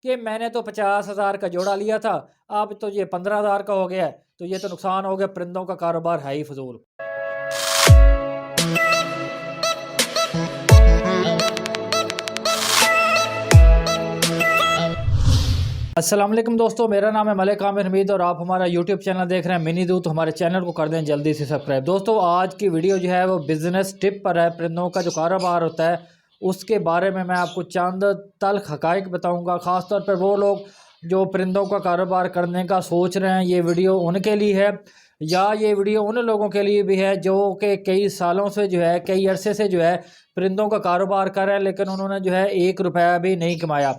कि मैंने तो 50,000 का जोड़ा लिया था, अब तो ये 15,000 का हो गया है, तो ये तो नुकसान हो गया, परिंदों का कारोबार है ही फ़िज़ूल। अस्सलाम वालेकुम दोस्तों, मेरा नाम है मलिक आमिर हमीद और आप हमारा यूट्यूब चैनल देख रहे हैं मिनी दूत। हमारे चैनल को कर दें जल्दी से सब्सक्राइब। दोस्तों, आज की वीडियो जो है वो बिज़नेस टिप पर है। परिंदों का जो कारोबार होता है उसके बारे में मैं आपको चंद तल्ख़ हक़ाइक़ बताऊंगा। ख़ास तौर पर वो लोग जो परिंदों का कारोबार करने का सोच रहे हैं, ये वीडियो उनके लिए है, या ये वीडियो उन लोगों के लिए भी है जो कि कई सालों से जो है, कई अरसे से जो है परिंदों का कारोबार कर रहे हैं, लेकिन उन्होंने जो है 1 रुपया भी नहीं कमाया।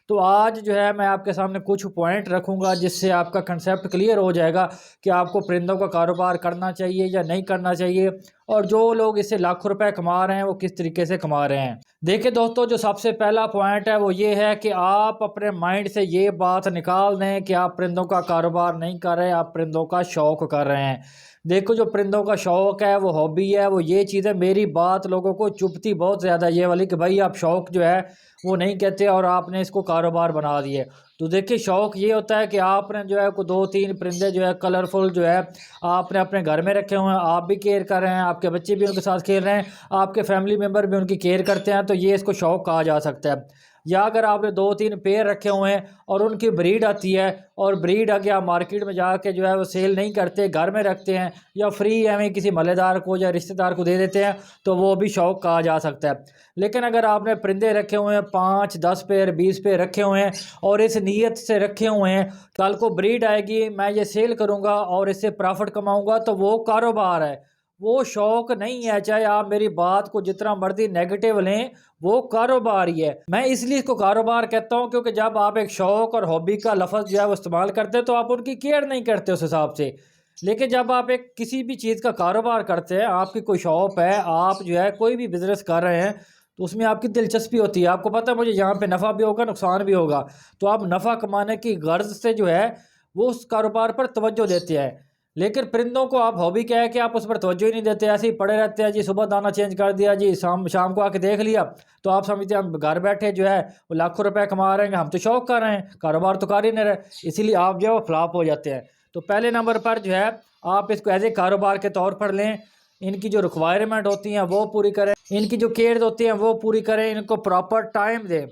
तो आज जो है मैं आपके सामने कुछ पॉइंट रखूंगा जिससे आपका कंसेप्ट क्लियर हो जाएगा कि आपको परिंदों का कारोबार करना चाहिए या नहीं करना चाहिए, और जो लोग इससे लाखों रुपए कमा रहे हैं वो किस तरीके से कमा रहे हैं। देखिए दोस्तों, जो सबसे पहला पॉइंट है वो ये है कि आप अपने माइंड से ये बात निकाल दें कि आप परिंदों का कारोबार नहीं कर रहे, आप परिंदों का शौक कर रहे हैं। देखो, जो परिंदों का शौक है, वो हॉबी है, वो ये चीज़ है। मेरी बात लोगों को चुभती बहुत ज़्यादा ये वाली कि भाई आप शौक जो है वो नहीं कहते और आपने इसको कारोबार बना दिए। तो देखिए, शौक ये होता है कि आपने जो है को 2-3 परिंदे जो है कलरफुल जो है आपने अपने घर में रखे हुए हैं, आप भी केयर कर रहे हैं, आपके बच्चे भी उनके साथ खेल रहे हैं, आपके फैमिली मेम्बर भी उनकी केयर करते हैं, तो ये इसको शौक कहा जा सकता है। या अगर आपने 2-3 पेयर रखे हुए हैं और उनकी ब्रीड आती है, और ब्रीड आगे आप मार्केट में जाके जो है वो सेल नहीं करते, घर में रखते हैं या फ्री एवं किसी मलेदार को या रिश्तेदार को दे देते हैं, तो वो भी शौक कहा जा सकता है। लेकिन अगर आपने परिंदे रखे हुए हैं 5-10 पेयर 20 पेयर रखे हुए हैं और इस नीयत से रखे हुए हैं कल को ब्रीड आएगी, मैं ये सेल करूंगा और इससे प्रॉफिट कमाऊंगा, तो वो कारोबार है, वो शौक नहीं है। चाहे आप मेरी बात को जितना मर्जी नेगेटिव लें, वो कारोबार ही है। मैं इसलिए इसको कारोबार कहता हूं क्योंकि जब आप एक शौक और हॉबी का लफ्ज़ जो है वो इस्तेमाल करते हैं तो आप उनकी केयर नहीं करते उस हिसाब से। लेकिन जब आप एक किसी भी चीज़ का कारोबार करते हैं, आपकी कोई शॉप है, आप जो है कोई भी बिज़नेस कर रहे हैं, तो उसमें आपकी दिलचस्पी होती है। आपको पता है मुझे यहाँ पे नफ़ा भी होगा, नुकसान भी होगा, तो आप नफ़ा कमाने की गर्ज से जो है वो उस कारोबार पर तवज्जो देते हैं। लेकिन परिंदों को आप हॉबी क्या है कि आप उस पर तवज्जो ही नहीं देते, ऐसे ही पड़े रहते हैं जी। सुबह दाना चेंज कर दिया जी, शाम शाम को आके देख लिया, तो आप समझते हैं हम घर बैठे जो है वो लाखों रुपए कमा रहे हैं, हम तो शौक कर रहे हैं, कारोबार तो कर ही नहीं रहे, इसीलिए आप जो है वो फ्लॉप हो जाते हैं। तो पहले नंबर पर जो है आप इसको एज ए कारोबार के तौर पर लें। इनकी जो रिक्वायरमेंट होती हैं वो पूरी करें, इनकी जो केयर होती हैं वो पूरी करें, इनको प्रॉपर टाइम दें,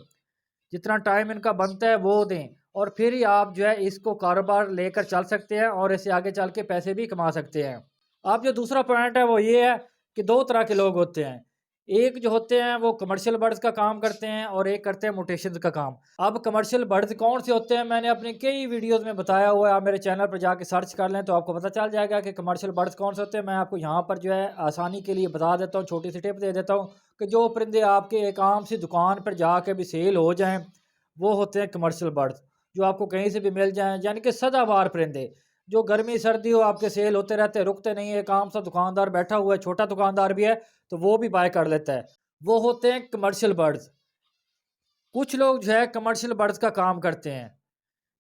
जितना टाइम इनका बनता है वो दें, और फिर ही आप जो है इसको कारोबार लेकर चल सकते हैं और इससे आगे चल के पैसे भी कमा सकते हैं। अब जो दूसरा पॉइंट है वो ये है कि 2 तरह के लोग होते हैं। एक जो होते हैं वो कमर्शियल बर्ड्स का काम करते हैं और एक करते हैं म्यूटेशंस का काम। अब कमर्शियल बर्ड्स कौन से होते हैं, मैंने अपनी कई वीडियोज़ में बताया हुआ है, आप मेरे चैनल पर जाके सर्च कर लें तो आपको पता चल जाएगा कि कमर्शियल बर्ड्स कौन से होते हैं। मैं आपको यहाँ पर जो है आसानी के लिए बता देता हूँ, छोटी सी टिप दे देता हूँ कि जो परिंदे आपके एक आम सी दुकान पर जाके भी सेल हो जाएँ, वो होते हैं कमर्शियल बर्ड्स, जो आपको कहीं से भी मिल जाएँ, यानी कि सदाबहार परिंदे, जो गर्मी सर्दी हो आपके सेल होते रहते हैं, रुकते नहीं है। एक आम सा दुकानदार बैठा हुआ है, छोटा दुकानदार भी है, तो वो भी बाय कर लेता है। वो होते हैं कमर्शियल बर्ड्स। कुछ लोग जो है कमर्शियल बर्ड्स का काम करते हैं,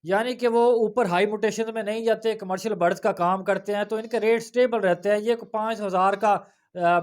यानी कि वो ऊपर हाई म्यूटेशन में नहीं जाते, कमर्शियल बर्ड्स का काम करते हैं, तो इनके रेट स्टेबल रहते हैं। ये 5,000 का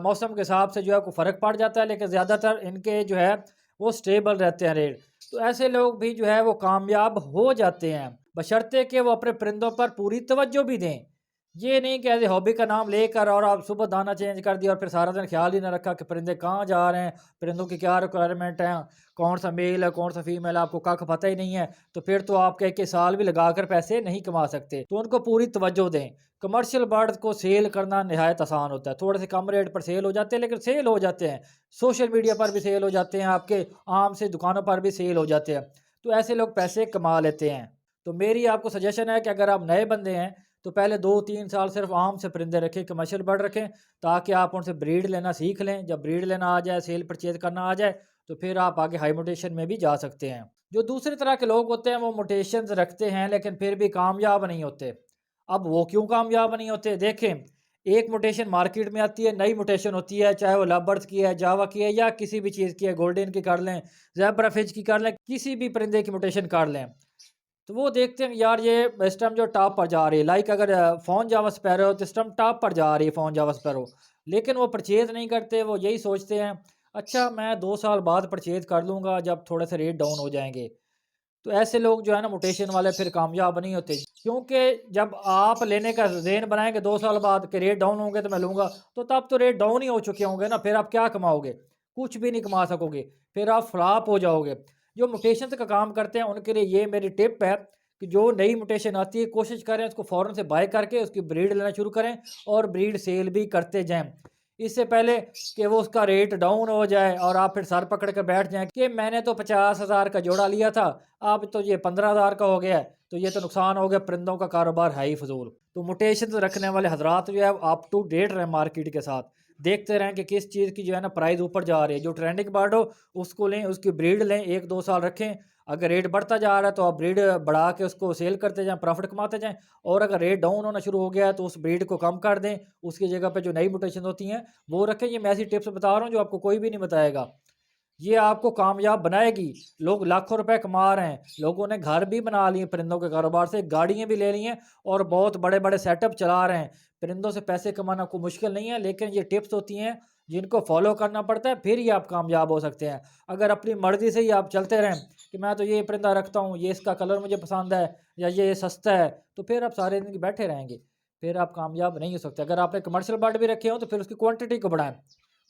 मौसम के हिसाब से जो है कोई फ़र्क पड़ जाता है, लेकिन ज़्यादातर इनके जो है वो स्टेबल रहते हैं रेट। तो ऐसे लोग भी जो है वो कामयाब हो जाते हैं, बशर्ते कि वो अपने परिंदों पर पूरी तवज्जो भी दें। ये नहीं कि ऐसे हॉबी का नाम लेकर और आप सुबह दाना चेंज कर दिया और फिर सारा दिन ख्याल ही ना रखा कि परिंदे कहाँ जा रहे हैं, परिंदों की क्या रिक्वायरमेंट है, कौन सा मेल है कौन सा फीमेल है, आपको कख पता ही नहीं है, तो फिर तो आप कह के साल भी लगाकर पैसे नहीं कमा सकते। तो उनको पूरी तवज्जो दें। कमर्शियल बर्ड्स को सेल करना निहायत आसान होता है, थोड़े से कम रेट पर सेल हो जाते हैं, लेकिन सेल हो जाते हैं। सोशल मीडिया पर भी सेल हो जाते हैं, आपके आम से दुकानों पर भी सेल हो जाते हैं, तो ऐसे लोग पैसे कमा लेते हैं। तो मेरी आपको सजेशन है कि अगर आप नए बंदे हैं तो पहले 2-3 साल सिर्फ आम से परिंदे रखें, कमर्शियल बर्ड रखें, ताकि आप उनसे ब्रीड लेना सीख लें। जब ब्रीड लेना आ जाए, सेल परचेज करना आ जाए, तो फिर आप आगे हाई म्यूटेशन में भी जा सकते हैं। जो दूसरी तरह के लोग होते हैं वो म्यूटेशंस रखते हैं लेकिन फिर भी कामयाब नहीं होते। अब वो क्यों कामयाब नहीं होते, देखें, एक म्यूटेशन मार्केट में आती है, नई म्यूटेशन होती है, चाहे वो लव की है, जावा की है, या किसी भी चीज़ की है, गोल्डन की कर लें, ज़ेब्रा फिश की कर लें, किसी भी परिंदे की म्यूटेशन कर लें, तो वो देखते हैं यार ये इस टाइम जो टॉप पर जा रही है, लाइक अगर फ़ोन जावा स्पैरो हो तो इस टाइम टॉप पर जा रही है फ़ोन जावा स्पैरो, लेकिन वो परचेज़ नहीं करते। वो यही सोचते हैं अच्छा मैं 2 साल बाद परचेज़ कर लूँगा जब थोड़े से रेट डाउन हो जाएंगे। तो ऐसे लोग जो है ना म्यूटेशन वाले फिर कामयाब नहीं होते, क्योंकि जब आप लेने का ज़हन बनाएंगे 2 साल बाद कि रेट डाउन होंगे तो मैं लूँगा, तो तब तो रेट डाउन ही हो चुके होंगे ना, फिर आप क्या कमाओगे? कुछ भी नहीं कमा सकोगे, फिर आप फ्लॉप हो जाओगे। जो म्यूटेशन का काम करते हैं उनके लिए ये मेरी टिप है कि जो नई म्यूटेशन आती है कोशिश करें उसको फ़ौरन से बाय करके उसकी ब्रीड लेना शुरू करें और ब्रीड सेल भी करते जाएँ। इससे पहले कि वो उसका रेट डाउन हो जाए और आप फिर सर पकड़ कर बैठ जाएँ कि मैंने तो 50,000 का जोड़ा लिया था, अब तो ये 15,000 का हो गया है, तो ये तो नुकसान हो गया, परिंदों का कारोबार है ही फ़िज़ूल। तो म्यूटेशंस रखने वाले हज़रात जो है अप टू डेट रहें मार्केट के साथ। देखते रहें कि किस चीज़ की जो है ना प्राइस ऊपर जा रही है, जो ट्रेंडिंग बर्ड हो उसको लें, उसकी ब्रीड लें, 1-2 साल रखें। अगर रेट बढ़ता जा रहा है तो आप ब्रीड बढ़ा के उसको सेल करते जाएँ, प्रॉफ़िट कमाते जाएँ, और अगर रेट डाउन होना शुरू हो गया है तो उस ब्रीड को कम कर दें, उसकी जगह पे जो नई म्यूटेशन होती हैं वो रखें। ये मैं ऐसी टिप्स बता रहा हूँ जो आपको कोई भी नहीं बताएगा। ये आपको कामयाब बनाएगी। लोग लाखों रुपए कमा रहे हैं, लोगों ने घर भी बना लिए परिंदों के कारोबार से, गाड़ियाँ भी ले ली हैं और बहुत बड़े-बड़े सेटअप चला रहे हैं। परिंदों से पैसे कमाना कोई मुश्किल नहीं है, लेकिन ये टिप्स होती हैं जिनको फॉलो करना पड़ता है, फिर ही आप कामयाब हो सकते हैं। अगर अपनी मर्ज़ी से ही आप चलते रहें कि मैं तो ये परिंदा रखता हूँ, ये इसका कलर मुझे पसंद है या ये सस्ता है, तो फिर आप सारे दिन बैठे रहेंगे, फिर आप कामयाब नहीं हो सकते। अगर आपने कमर्शियल बर्ड भी रखे हों तो फिर उसकी क्वांटिटी को बढ़ाएँ।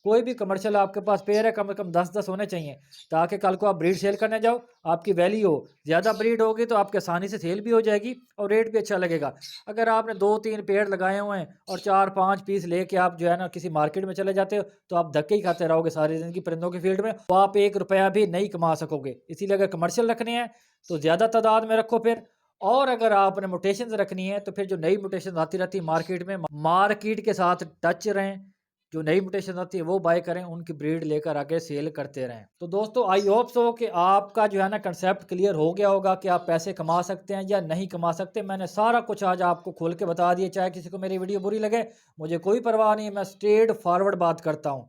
कोई भी कमर्शियल आपके पास पेयर है, कम से कम 10-10 होने चाहिए, ताकि कल को आप ब्रीड सेल करने जाओ, आपकी वैल्यू हो। ज़्यादा ब्रीड होगी तो आपकी आसानी से सेल भी हो जाएगी और रेट भी अच्छा लगेगा। अगर आपने 2-3 पेड़ लगाए हुए हैं और 4-5 पीस लेके आप जो है ना किसी मार्केट में चले जाते हो, तो आप धक्के ही खाते रहोगे सारी ज़िंदगी परिंदों की फील्ड में, तो आप 1 रुपया भी नहीं कमा सकोगे। इसीलिए अगर कमर्शियल रखनी है, तो ज़्यादा तादाद में रखो फिर। और अगर आपने म्यूटेशंस रखनी है, तो फिर जो नई म्यूटेशंस आती रहती है मार्केट में, मार्केट के साथ टच रहें। जो नई म्यूटेशन आती है वो बाय करें, उनकी ब्रीड लेकर आके सेल करते रहें। तो दोस्तों आई होप सो कि आपका जो है ना कंसेप्ट क्लियर हो गया होगा कि आप पैसे कमा सकते हैं या नहीं कमा सकते। मैंने सारा कुछ आज आपको खोल के बता दिया। चाहे किसी को मेरी वीडियो बुरी लगे, मुझे कोई परवाह नहीं है, मैं स्ट्रेट फॉरवर्ड बात करता हूँ।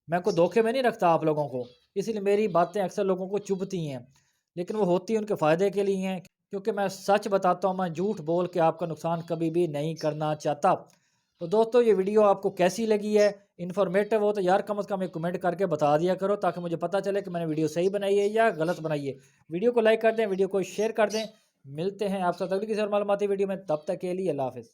मैं कोई धोखे में नहीं रखता आप लोगों को, इसीलिए मेरी बातें अक्सर लोगों को चुभती हैं, लेकिन वो होती हैं उनके फ़ायदे के लिए हैं, क्योंकि मैं सच बताता हूँ, मैं झूठ बोल के आपका नुकसान कभी भी नहीं करना चाहता। तो दोस्तों ये वीडियो आपको कैसी लगी है, इन्फॉर्मेटिव हो तो यार कम से कम एक कमेंट करके बता दिया करो, ताकि मुझे पता चले कि मैंने वीडियो सही बनाई है या गलत बनाई है। वीडियो को लाइक कर दें, वीडियो को शेयर कर दें। मिलते हैं आपसे अगली किसी और मालूमाती वीडियो में, तब तक के लिए अल्लाह हाफ़िज़।